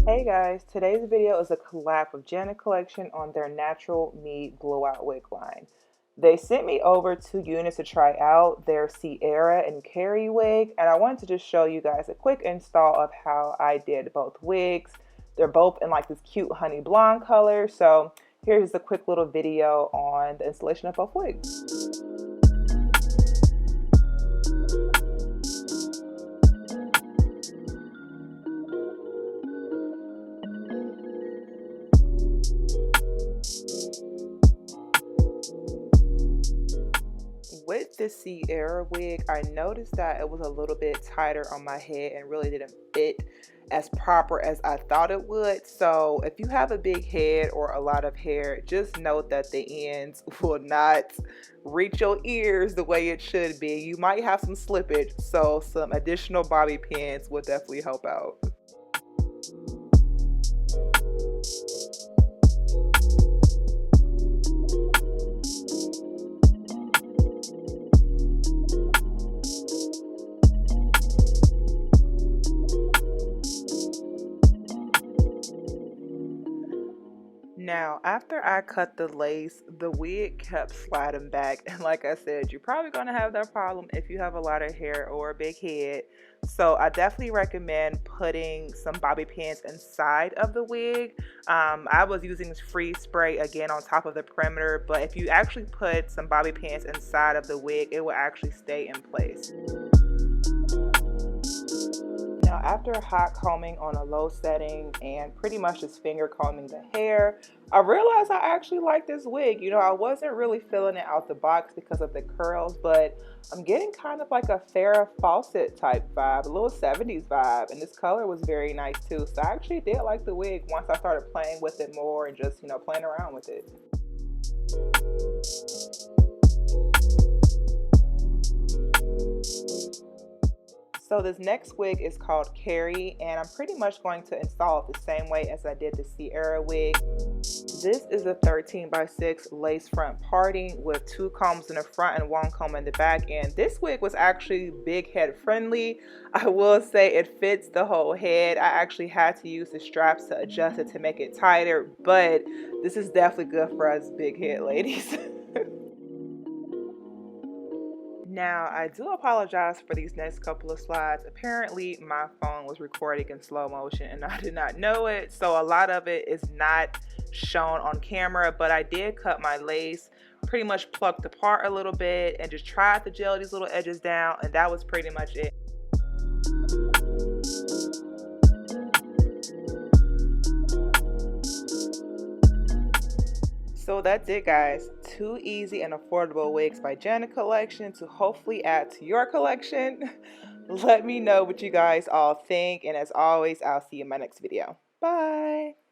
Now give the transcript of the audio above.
Hey guys, today's video is a collab with Janet Collection on their Natural Me Blowout Wig line. They sent me over 2 units to try out, their Sierra and Cari wig, and I wanted to just show you guys a quick install of how I did both wigs. They're both in like this cute honey blonde color, so here's a quick little video on the installation of both wigs. With the Sierra wig, I noticed that it was a little bit tighter on my head and really didn't fit as proper as I thought it would. So if you have a big head or a lot of hair, just note that the ends will not reach your ears the way it should be. You might have some slippage, so some additional bobby pins will definitely help out. Now, after I cut the lace, the wig kept sliding back. And like I said, you're probably going to have that problem if you have a lot of hair or a big head. So I definitely recommend putting some bobby pins inside of the wig. I was using freeze spray again on top of the perimeter, but if you actually put some bobby pins inside of the wig, it will actually stay in place. Now, after hot combing on a low setting and pretty much just finger combing the hair, I realized I actually like this wig. You know, I wasn't really feeling it out the box because of the curls, but I'm getting kind of like a Farrah Fawcett type vibe, a little 70s vibe, and this color was very nice too. So I actually did like the wig once I started playing with it more and just, you know, playing around with it. So this next wig is called Cari, and I'm pretty much going to install it the same way as I did the Sierra wig. This is a 13x6 lace front parting with 2 combs in the front and 1 comb in the back, and this wig was actually big head friendly. I will say it fits the whole head. I actually had to use the straps to adjust it to make it tighter, but this is definitely good for us big head ladies. Now, I do apologize for these next couple of slides. Apparently, my phone was recording in slow motion and I did not know it. So a lot of it is not shown on camera, but I did cut my lace, pretty much plucked apart a little bit and just tried to gel these little edges down, and that was pretty much it. So that's it, guys. 2 easy and affordable wigs by Janet Collection to hopefully add to your collection. Let me know what you guys all think, and as always, I'll see you in my next video. Bye!